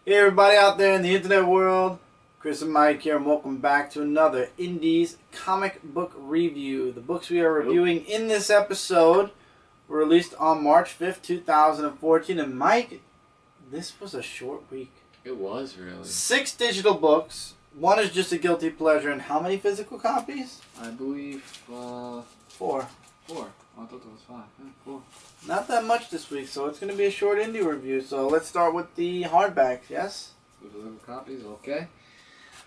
Hey everybody out there in the internet world, Chris and Mike here, and welcome back to another Indies comic book review. The books we are reviewing in this episode were released on March 5th, 2014, and Mike, this was a short week. It was, really. 6 digital books, 1 is just a guilty pleasure, and how many physical copies? I believe, 4. 4. Oh, I thought there was 5. Yeah, 4. Not that much this week, so it's going to be a short indie review. So let's start with the hardbacks, yes? Physical copies, okay.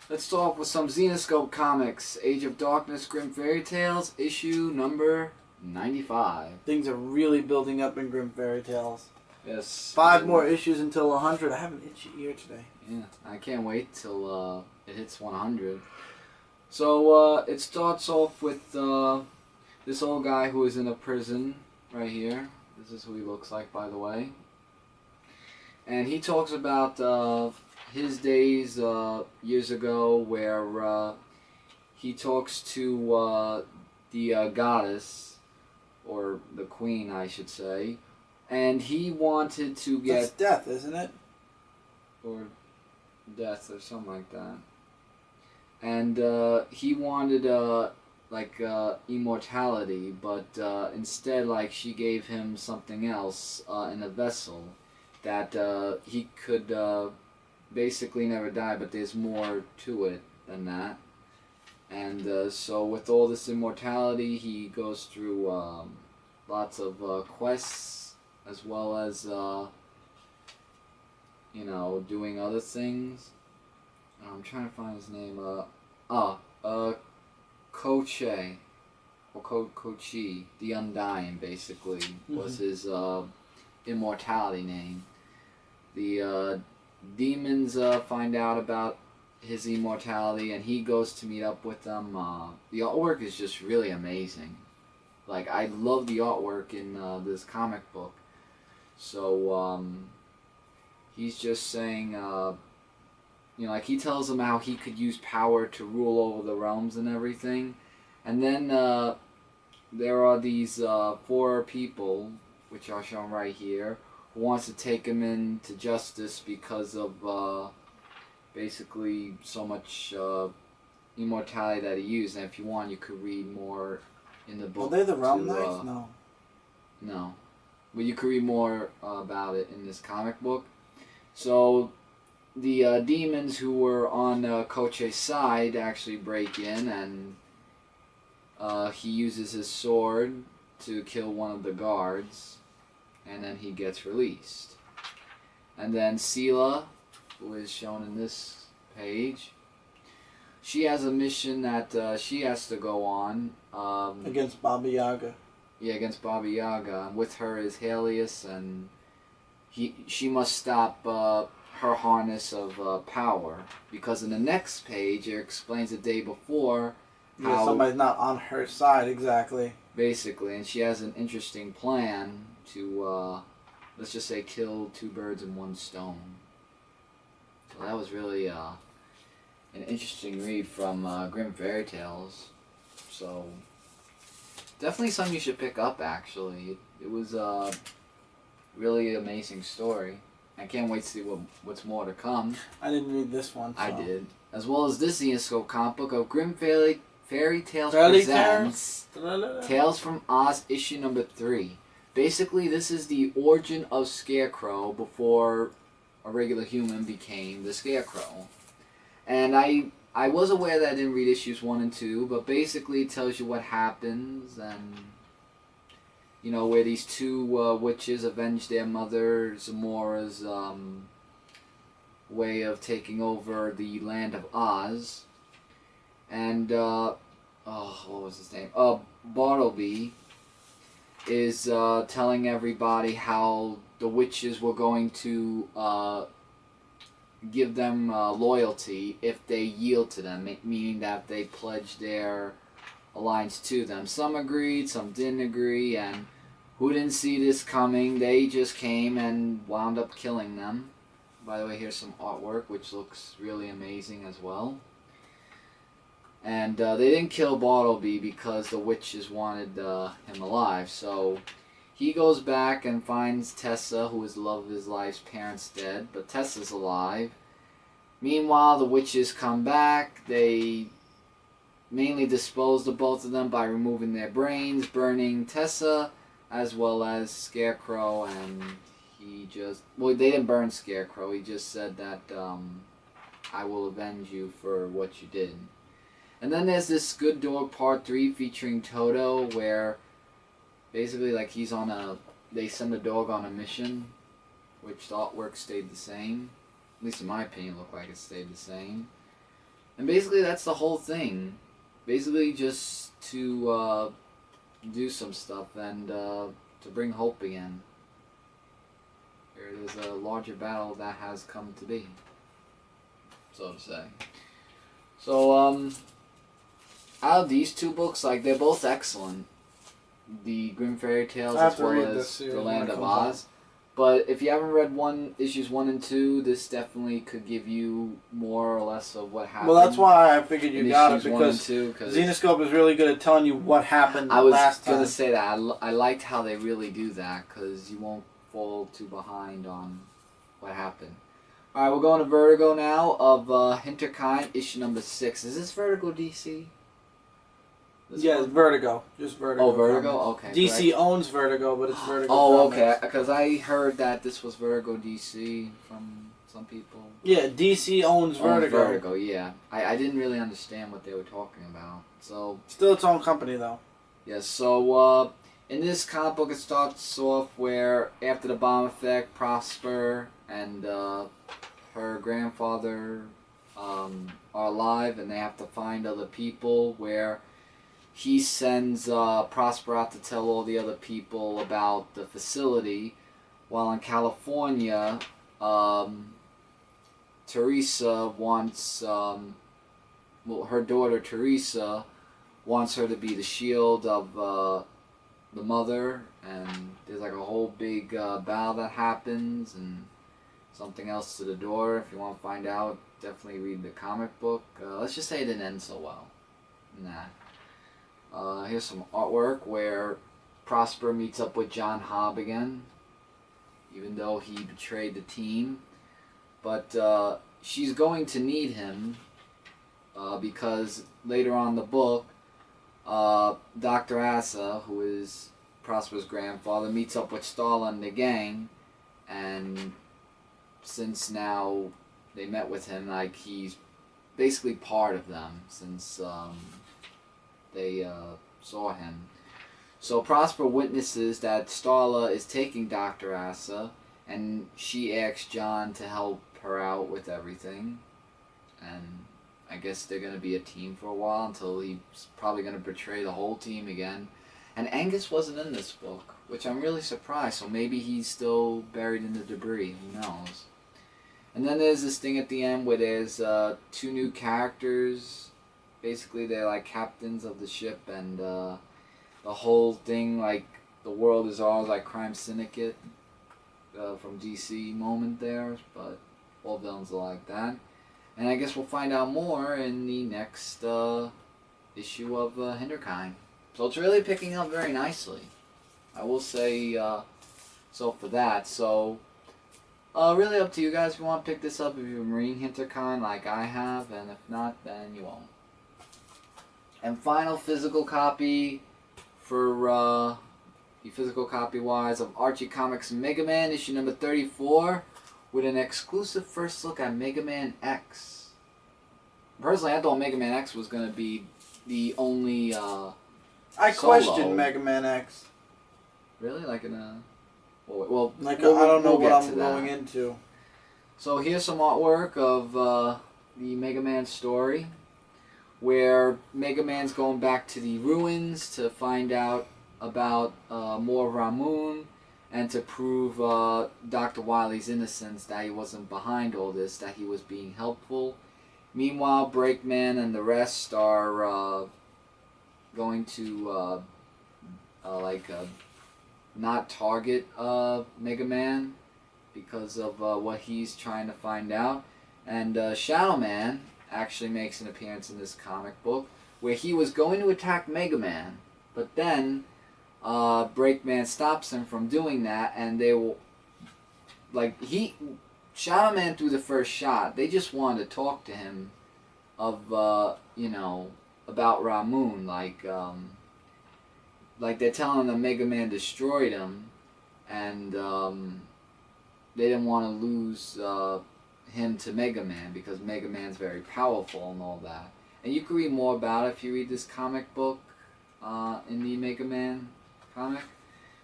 Let's start with some Zenescope Comics. Age of Darkness, Grim Fairy Tales, issue number 95. Things are really building up in Grim Fairy Tales. Yes. 5 more issues until 100. I have an itchy ear today. Yeah, I can't wait till it hits 100. So it starts off with this old guy who is in a prison right here. This is who he looks like, by the way. And he talks about his days years ago where he talks to the goddess, or the queen, I should say. And he wanted to get... That's death, isn't it? Or death, or something like that. And he wanted... immortality, but instead, like, she gave him something else in a vessel that he could basically never die, but there's more to it than that. And so with all this immortality, he goes through lots of quests, as well as doing other things. I'm trying to find his name. Koche, or Kochi, the Undying, basically, was his immortality name. The demons find out about his immortality, and he goes to meet up with them. The artwork is just really amazing. Like, I love the artwork in this comic book. So, he's just saying... like, he tells them how he could use power to rule over the realms and everything. And then there are these 4 people, which are shown right here, who wants to take him into justice because of basically so much immortality that he used. And if you want, you could read more in the book. Are they the Realm Knights? No. No. But you could read more about it in this comic book. So... the demons who were on Koche's side actually break in, and he uses his sword to kill one of the guards, and then he gets released. And then Sela, who is shown in this page, she has a mission that she has to go on. Against Baba Yaga. Yeah, against Baba Yaga. And with her is Helios, and she must stop... her harness of power, because in the next page it explains the day before how somebody's not on her side exactly. Basically, and she has an interesting plan to let's just say kill 2 birds in 1 stone. So that was really an interesting read from Grim Fairy Tales. So definitely something you should pick up. Actually, it was a really amazing story. I can't wait to see what's more to come. I didn't read this one. So. I did. As well as this Zenescope comic book of Grim Fairy Tales presents Tales from Oz issue number 3. Basically, this is the origin of Scarecrow before a regular human became the Scarecrow. And I was aware that I didn't read issues 1 and 2, but basically it tells you what happens and... where these 2 witches avenge their mother, Zamora's way of taking over the land of Oz. And, what was his name? Bartleby is telling everybody how the witches were going to give them loyalty if they yield to them, meaning that they pledge their alliance to them. Some agreed, some didn't agree, and who didn't see this coming, they just came and wound up killing them. By the way, here's some artwork, which looks really amazing as well. And they didn't kill Bartleby because the witches wanted him alive, so he goes back and finds Tessa, who is the love of his life's parents, dead, but Tessa's alive. Meanwhile, the witches come back. They mainly disposed of both of them by removing their brains, burning Tessa, as well as Scarecrow, and he just... Well, they didn't burn Scarecrow. He just said that, I will avenge you for what you did. And then there's this Good Dog Part 3 featuring Toto, where basically, like, he's on a... They send a dog on a mission, which the artwork stayed the same. At least in my opinion, it looked like it stayed the same. And basically, that's the whole thing. Basically, just to do some stuff and to bring hope again. There's a larger battle that has come to be, so to say. So, out of these two books, like, they're both excellent. The Grimm Fairy Tales as well as The Land of Oz. But if you haven't read issues 1 and 2, this definitely could give you more or less of what happened. Well, that's why I figured you got it, because Zenescope is really good at telling you what happened last time. I was going to say that. I liked how they really do that, because you won't fall too behind on what happened. Alright, we're going to Vertigo now, of Hinterkind, issue number 6. Is this Vertigo DC? Yeah, it's Vertigo. Just Vertigo. Oh, Vertigo? Okay. DC owns Vertigo, but it's Vertigo. Oh, okay. Because I heard that this was Vertigo DC from some people. Yeah, DC owns Vertigo. Vertigo, yeah. I didn't really understand what they were talking about. So still its own company, though. Yeah, so in this comic book, it starts off where after the bomb effect, Prosper and her grandfather are alive, and they have to find other people, where he sends Prosper out to tell all the other people about the facility, while in California, Teresa wants, her daughter Teresa wants her to be the shield of the mother, and there's like a whole big battle that happens, and something else to the door. If you want to find out, definitely read the comic book. Let's just say it didn't end so well. Here's some artwork where Prosper meets up with John Hobb again, even though he betrayed the team. But she's going to need him because later on in the book, Dr. Asa, who is Prosper's grandfather, meets up with Starla and the gang, and since now they met with him, like, he's basically part of them since they saw him. So Prosper witnesses that Starla is taking Dr. Asa, and she asks John to help her out with everything. And I guess they're going to be a team for a while until he's probably going to betray the whole team again. And Angus wasn't in this book, which I'm really surprised. So maybe he's still buried in the debris. Who knows? And then there's this thing at the end where there's 2 new characters. Basically, they're like captains of the ship, and the whole thing, like, the world is ours, like Crime Syndicate from DC moment there, but all villains are like that. And I guess we'll find out more in the next issue of Hinterkind. So it's really picking up very nicely. I will say so for that. So really up to you guys if you want to pick this up, if you're reading Hinterkind like I have, and if not, then you won't. And final physical copy for the physical copy wise of Archie Comics Mega Man issue number 34, with an exclusive first look at Mega Man X. Personally, I thought Mega Man X was going to be the only I questioned Mega Man X. Really? Like in a... Well, like I don't know what I'm going into. So here's some artwork of the Mega Man story, where Mega Man's going back to the ruins to find out about more of Ramoon, and to prove Dr. Wily's innocence, that he wasn't behind all this, that he was being helpful. Meanwhile, Breakman and the rest are going to not target Mega Man because of what he's trying to find out. And Shadow Man actually makes an appearance in this comic book, where he was going to attack Mega Man, but then Breakman stops him from doing that, and they will, like, he, Shadow Man threw the first shot. They just wanted to talk to him of, you know, about Ramoon, like they're telling him that Mega Man destroyed him, and they didn't want to lose him to Mega Man because Mega Man's very powerful and all that. And you can read more about it if you read this comic book in the Mega Man comic.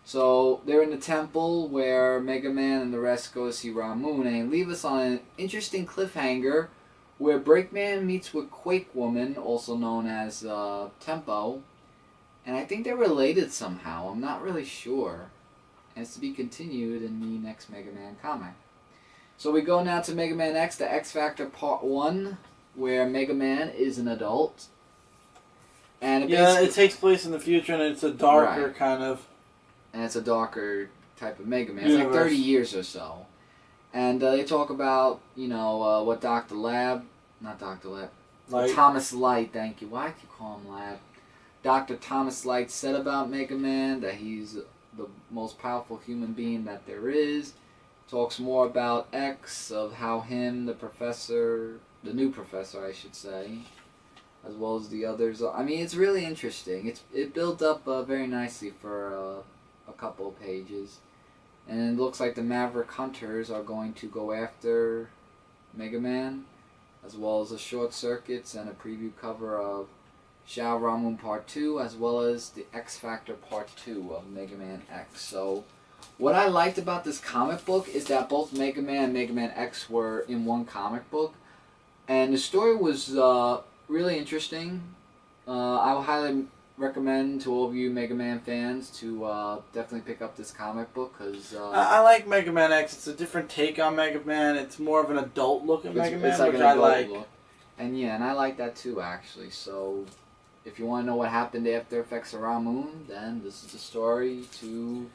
So they're in the temple where Mega Man and the rest go to see Ramoon, and leave us on an interesting cliffhanger where Breakman meets with Quake Woman, also known as Tempo, and I think they're related somehow. I'm not really sure. And it's to be continued in the next Mega Man comic. So we go now to Mega Man X, the X Factor Part 1, where Mega Man is an adult. And it takes place in the future, and it's a darker Right. kind of... And it's a darker type of Mega Man. It's like 30 years or so. And they talk about, you know, what Thomas Light, thank you. Why do you call him Lab? Dr. Thomas Light said about Mega Man, that he's the most powerful human being that there is. Talks more about X, of how him, the new professor I should say, as well as the others. I mean, it's really interesting. It built up very nicely for a couple of pages. And it looks like the Maverick Hunters are going to go after Mega Man, as well as the Short Circuits and a preview cover of Shao Ramoon Part 2, as well as the X Factor Part 2 of Mega Man X. So, what I liked about this comic book is that both Mega Man and Mega Man X were in one comic book. And the story was really interesting. I will highly recommend to all of you Mega Man fans to definitely pick up this comic book, because I like Mega Man X. It's a different take on Mega Man. It's more of an adult look at Mega Man, like which an I adult like. look. And yeah, and I like that too, actually. So if you want to know what happened after Effects of Ramoon, then this is the story to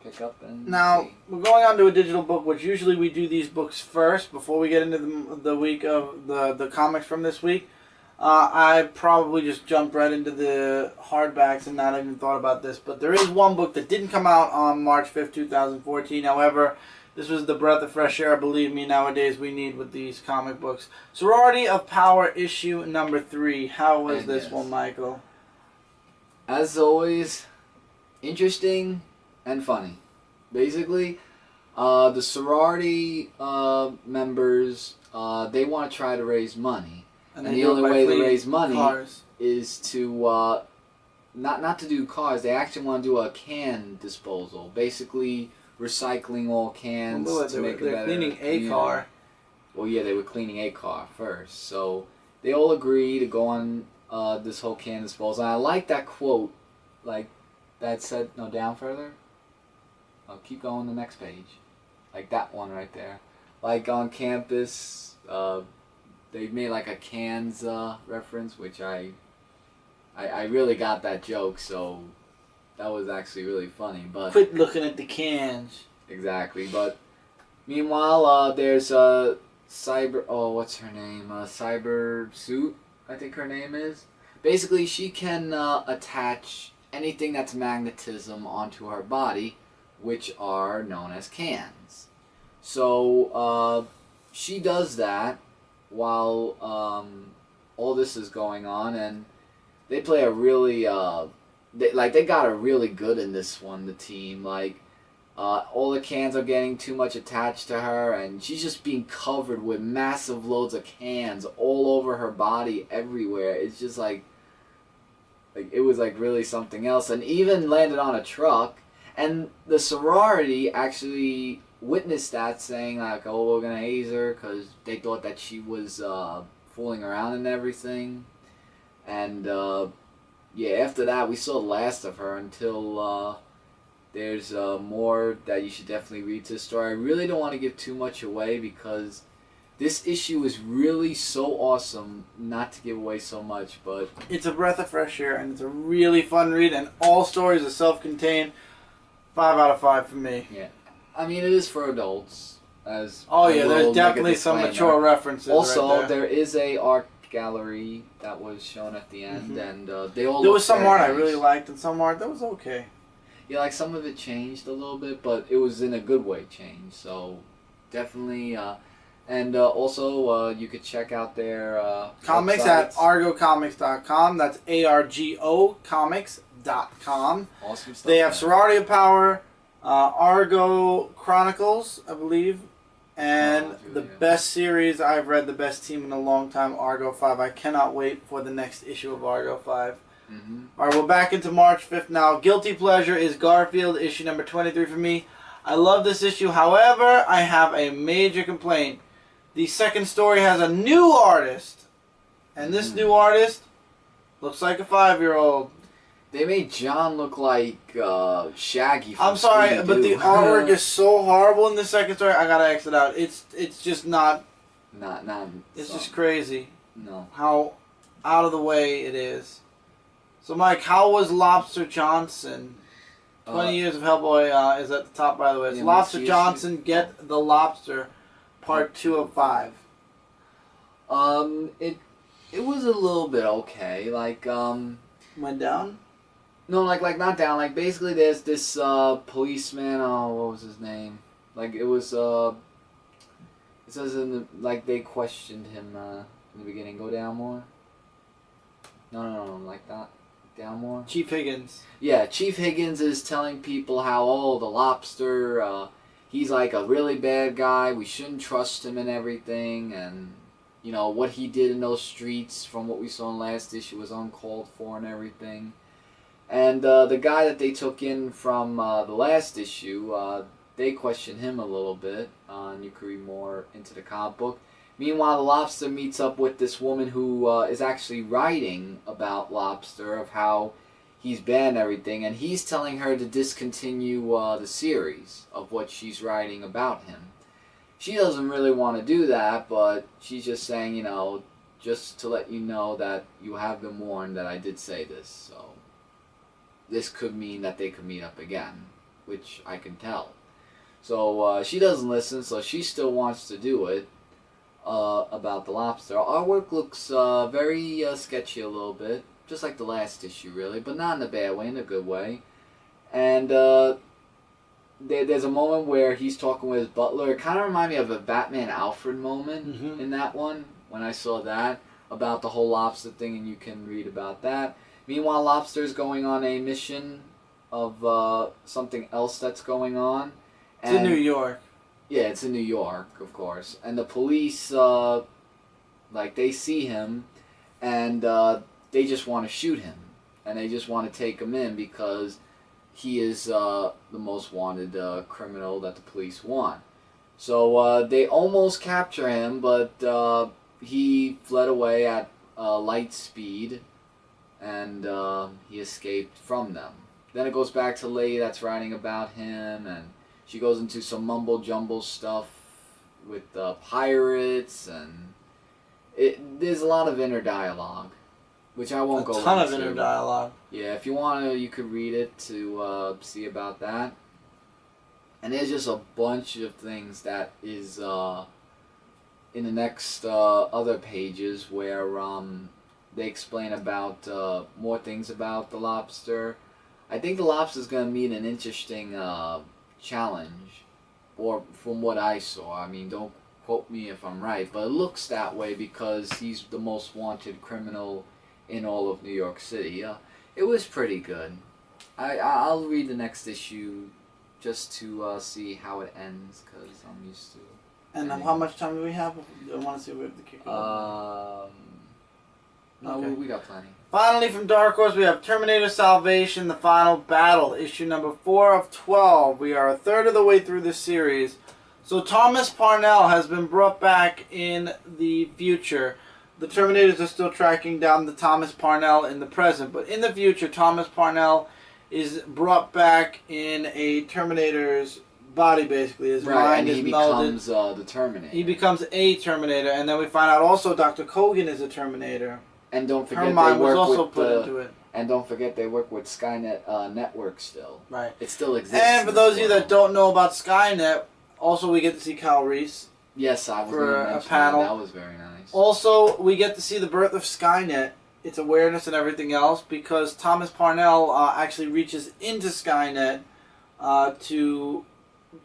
pick up and Now, see. we're going on to a digital book, which usually we do these books first before we get into the week of the comics from this week. I probably just jumped right into the hardbacks and not even thought about this. But there is one book that didn't come out on March 5th, 2014. However, this was the breath of fresh air, believe me, nowadays we need with these comic books. Sorority of Power, issue number 3. How was And this yes. one, Michael? As always, interesting and funny. Basically, the sorority members, they want to try to raise money. And they the do it only by way to fleeing raise money cars. is to not to do cars. They actually want to do a can disposal. Basically, recycling all cans to make a better. They're cleaning a car. Well, yeah, they were cleaning a car first, so they all agree to go on this whole can disposal. And I like that quote, like that said. No, down further. Oh, keep going the next page, like that one right there. Like on campus. They made like a cans reference, which I really got that joke, so that was actually really funny. But Quit looking at the cans. exactly. But meanwhile, there's Cyber. Oh, what's her name? Cyber Suit, I think her name is. Basically, she can attach anything that's magnetism onto her body, which are known as cans. So she does that while all this is going on, and they play a really they got her really good in this one, the team. Like all the cans are getting too much attached to her, and she's just being covered with massive loads of cans all over her body, everywhere. It's just like it was like really something else, and even landed on a truck. And the sorority actually witnessed that, saying like, "Oh, we're gonna haze her," because they thought that she was fooling around and everything. And yeah, after that, we saw the last of her until there's more that you should definitely read to the story. I really don't want to give too much away because this issue is really so awesome not to give away so much, but It's a breath of fresh air, and it's a really fun read, and all stories are self-contained. 5 out of 5 for me. yeah. I mean, it is for adults. As Oh I yeah, will there's make a definitely some disclaimer. mature references. Also, right there is a art gallery that was shown at the end, and they all there look was some very art I nice. really liked, and some art that was okay. Yeah, like some of it changed a little bit, but it was in a good way changed. So definitely, and also you could check out their comics websites. at argocomics.com. That's ARGO comics.com. Awesome stuff. They have there. Sorority of Power, Argo Chronicles, I believe, and the best series I've read, the best team in a long time, Argo 5. I cannot wait for the next issue of Argo 5. Mm-hmm. Alright, we're back into March 5th now. Guilty Pleasure is Garfield, issue number 23 for me. I love this issue. However, I have a major complaint. The second story has a new artist. And this new artist looks like a 5-year-old. They made John look like Shaggy from I'm sorry, Scooby-Doo. but the artwork is so horrible in the second story, I gotta exit out. It's just not... Not It's just crazy No. how out of the way it is. So, Mike, how was Lobster Johnson? 20 years of Hellboy is at the top, by the way. It's yeah, Lobster Johnson, Get the Lobster, Part 2 of 5. It was a little bit okay. Like, Went down? no, like not down. Like, basically, there's this policeman. Oh, what was his name? Like, it was it says in the like they questioned him in the beginning. Go down more. No, like that. Down more. Chief Higgins. Yeah, Chief Higgins is telling people how, oh, the lobster, he's like a really bad guy. We shouldn't trust him and everything. And, you know, what he did in those streets from what we saw in last issue was uncalled for and everything. And the guy that they took in from the last issue, they questioned him a little bit. And you can read more into the comic book. Meanwhile, the Lobster meets up with this woman who is actually writing about Lobster, of how he's bad and everything, and he's telling her to discontinue the series of what she's writing about him. She doesn't really want to do that, but she's just saying, you know, just to let you know that you have been warned that I did say this, so this could mean that they could meet up again, which I can tell. So she doesn't listen, so she still wants to do it. About the lobster. Our work looks very sketchy a little bit, just like the last issue really, but not in a bad way, in a good way. And there's a moment where he's talking with his butler. It kind of reminded me of a Batman Alfred moment in that one, when I saw that, about the whole lobster thing, and you can read about that. Meanwhile, Lobster's going on a mission of something else that's going on. It's in New York. Yeah, it's in New York, of course. And the police, like, they see him, and they just want to shoot him. And they just want to take him in because he is the most wanted criminal that the police want. So they almost capture him, but he fled away at light speed, and he escaped from them. Then it goes back to Lady that's writing about him, and she goes into some mumble-jumble stuff with pirates, and there's a lot of inner dialogue, which I won't go into. A ton of inner dialogue. Yeah, if you want to, you could read it to see about that. And there's just a bunch of things that is in the next other pages where they explain about more things about the lobster. I think the lobster's going to meet an interesting challenge, or from what I saw. I mean, don't quote me if I'm right, but it looks that way because he's the most wanted criminal in all of New York City. It was pretty good. I'll read the next issue just to see how it ends, because I'm used to it. And how much time do we have? I want to see if we have to kick it No, okay. we got plenty. Finally, from Dark Horse, we have Terminator Salvation, The Final Battle, issue number 4 of 12. We are a third of the way through this series. So Thomas Parnell has been brought back in the future. The Terminators are still tracking down the Thomas Parnell in the present, but in the future, Thomas Parnell is brought back in a Terminator's body, basically. His mind is melded. And he becomes the Terminator. He becomes a Terminator, and then we find out also Dr. Kogan is a Terminator. And don't forget, her mind they work was also with put into it. And don't forget, they work with Skynet Network still. Right. It still exists. And for those of you that don't know about Skynet, also we get to see Kyle Reese. Yes, I was for going to a mention panel. That was very nice. Also, we get to see the birth of Skynet its awareness and everything else, because Thomas Parnell actually reaches into Skynet to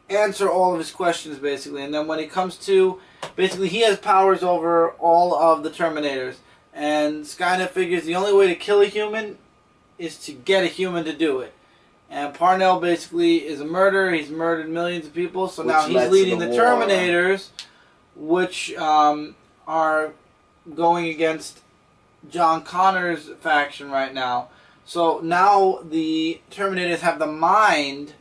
answer all of his questions, basically. And then when it comes to, basically, he has powers over all of the Terminators. And Skynet figures the only way to kill a human is to get a human to do it. And Parnell basically is a murderer. He's murdered millions of people. So now he's leading the Terminators, which are going against John Connor's faction right now. So now the Terminators have the mind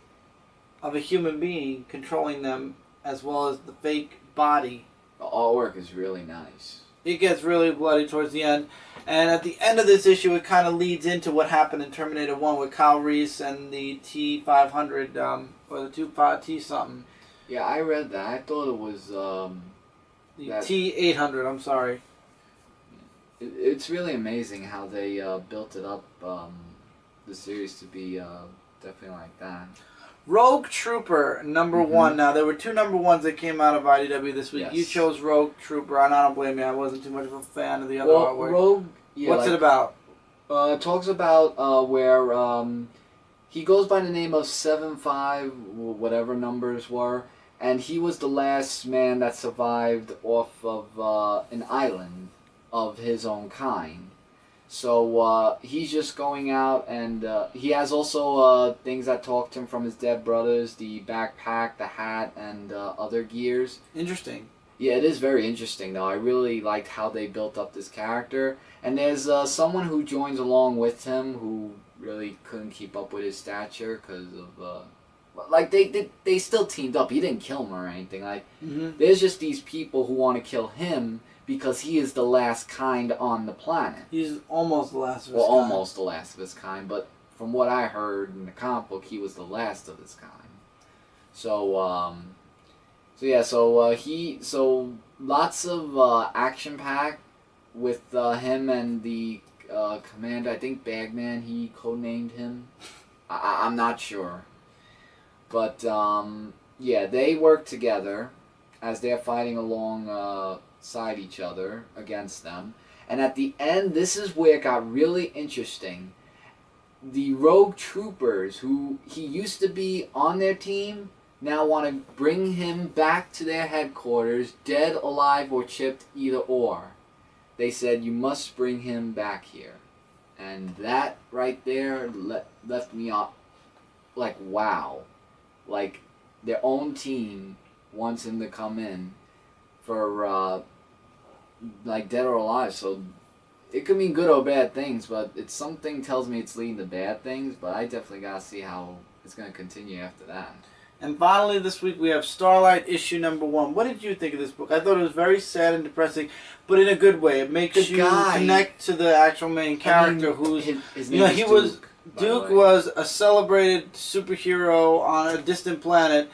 of a human being controlling them, as well as the fake body. The artwork is really nice. It gets really bloody towards the end. And at the end of this issue, it kind of leads into what happened in Terminator 1 with Kyle Reese and the T-500, or the T-something. Yeah, I read that. I thought it was... the T-800, I'm sorry. It's really amazing how they built it up, the series to be definitely like that. Rogue Trooper, number 1. Now, there were 2 number 1s that came out of IDW this week. Yes. You chose Rogue Trooper, and I don't blame you. I wasn't too much of a fan of the other artwork. Rogue... Yeah, what's it about? It talks about where he goes by the name of 7-5, whatever numbers were, and he was the last man that survived off of an island of his own kind. So he's just going out, and he has also things that talk to him from his dead brothers, the backpack, the hat, and other gears. Interesting. Yeah, it is very interesting, though. I really liked how they built up this character. And there's someone who joins along with him who really couldn't keep up with his stature because of... like, they still teamed up. He didn't kill him or anything. Like, there's just these people who want to kill him because he is the last kind on the planet. He's almost the last of his kind. kind. Well, almost the last of his kind, but from what I heard in the comic book, he was the last of his kind. So, so lots of action-packed with him and the commander, I think Bagman, he codenamed him. I'm not sure. But, yeah, they work together as they're fighting alongside each other against them. And at the end, this is where it got really interesting. The Rogue Troopers, who he used to be on their team, now want to bring him back to their headquarters, dead, alive, or chipped, either or. They said, you must bring him back here. And that right there left me up like, wow. Like, their own team wants him to come in for, like, dead or alive. So it could mean good or bad things, but it's something tells me it's leading to bad things, but I definitely got to see how it's going to continue after that. And finally, this week we have Starlight issue number 1. What did you think of this book? I thought it was very sad and depressing, but in a good way. It makes you connect to the actual main character, who's his name is Duke. Duke was a celebrated superhero on a distant planet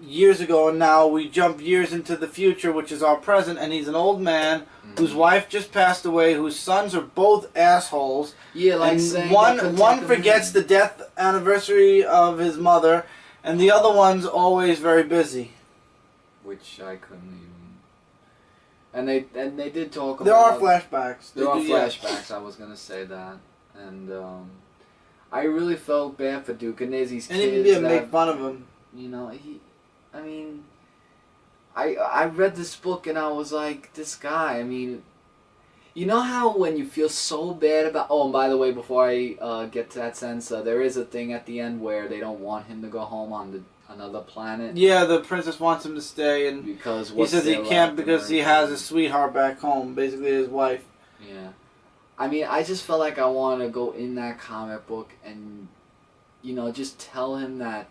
years ago, and now we jump years into the future, which is our present, and he's an old man whose wife just passed away, whose sons are both assholes. Yeah, like and saying one forgets the death anniversary of his mother, and the other one's always very busy. Which I couldn't even... And they did talk about... There are flashbacks. There are flashbacks, I was going to say that. And I really felt bad for Duke. And there's these kids and even make fun of him. You know, I read this book and I was like, this guy, I mean... You know how when you feel so bad about... Oh, and by the way, before I get to that sense, there is a thing at the end where they don't want him to go home on another planet. Yeah, the princess wants him to stay, and because he says he can't because he has a sweetheart back home, basically his wife. Yeah. I mean, I just felt like I wanted to go in that comic book and, you know, just tell him that,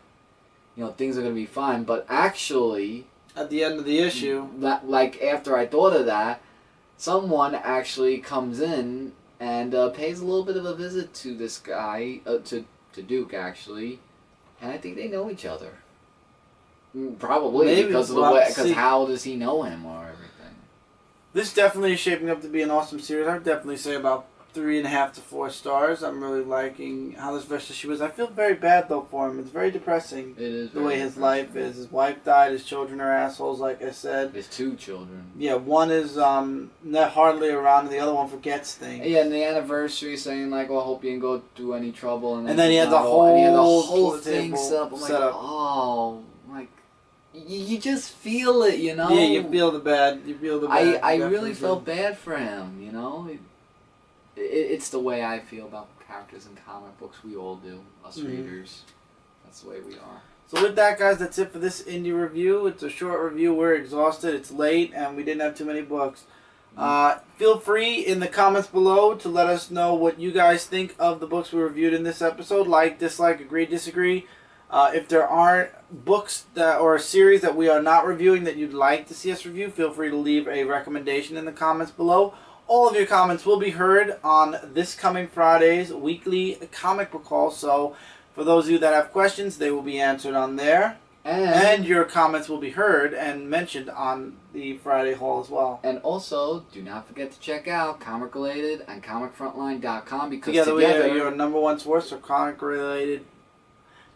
you know, things are going to be fine. But actually... At the end of the issue... Like, after I thought of that... Someone actually comes in and pays a little bit of a visit to this guy, to Duke actually, and I think they know each other. Probably maybe, because of the way, because how does he know him or everything? This definitely is shaping up to be an awesome series. I'd definitely say about 3.5 to 4 stars. I'm really liking how this relationship was. I feel very bad though for him. It's very depressing. It is the way his life is. His wife died. His children are assholes, like I said. His 2 children. Yeah, one is not hardly around, and the other one forgets things. Yeah, and the anniversary saying like, "Well, I hope you didn't go through any trouble." And then he had the whole, and he had the whole thing set up. I'm like, set up. oh, like you just feel it, you know. Yeah, you feel the bad. You feel the bad. I really felt bad for him, you know. It's the way I feel about characters in comic books. We all do, us readers. That's the way we are. So with that, guys, that's it for this indie review. It's a short review. We're exhausted. It's late, and we didn't have too many books. Feel free in the comments below to let us know what you guys think of the books we reviewed in this episode. Like, dislike, agree, disagree. If there aren't books or a series that we are not reviewing that you'd like to see us review, feel free to leave a recommendation in the comments below. All of your comments will be heard on this coming Friday's weekly comic book haul. So for those of you that have questions, they will be answered on there. And your comments will be heard and mentioned on the Friday haul as well. And also, do not forget to check out Comic Related and ComicFrontline.com because together we are your number one source for comic related.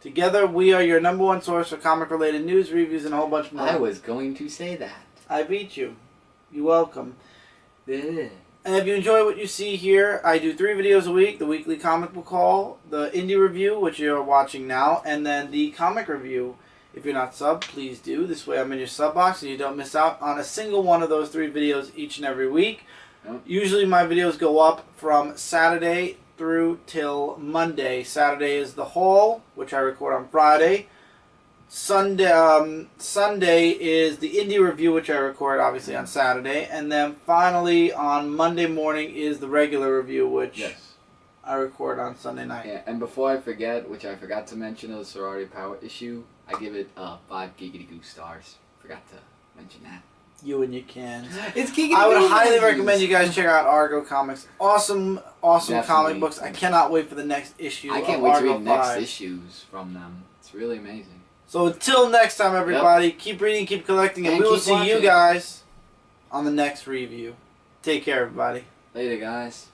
Together we are your number one source for comic related news, reviews, and a whole bunch more. I was going to say that. I beat you. You're welcome. Yeah. And if you enjoy what you see here, I do 3 videos a week: the weekly comic book haul, the indie review, which you're watching now, and then the comic review. If you're not subbed, please do. This way I'm in your sub box and you don't miss out on a single one of those 3 videos each and every week. Yep. Usually my videos go up from Saturday through till Monday. Saturday is the haul, which I record on Friday. Sunday is the indie review, which I record obviously on Saturday. And then finally on Monday morning is the regular review, which I record on Sunday night. Yeah, and before I forget, which I forgot to mention, the Sorority Power issue, I give it 5 giggity goo stars. Forgot to mention that. You and your cans. It's giggity I would goo highly reviews. recommend you guys check out Argo Comics. Awesome Definitely. comic books. I cannot wait for the next issue. I can't of wait to Argo read next 5. issues from them. It's really amazing. So until next time, everybody, keep reading, keep collecting, and we will see you guys on the next review. Take care, everybody. Later, guys.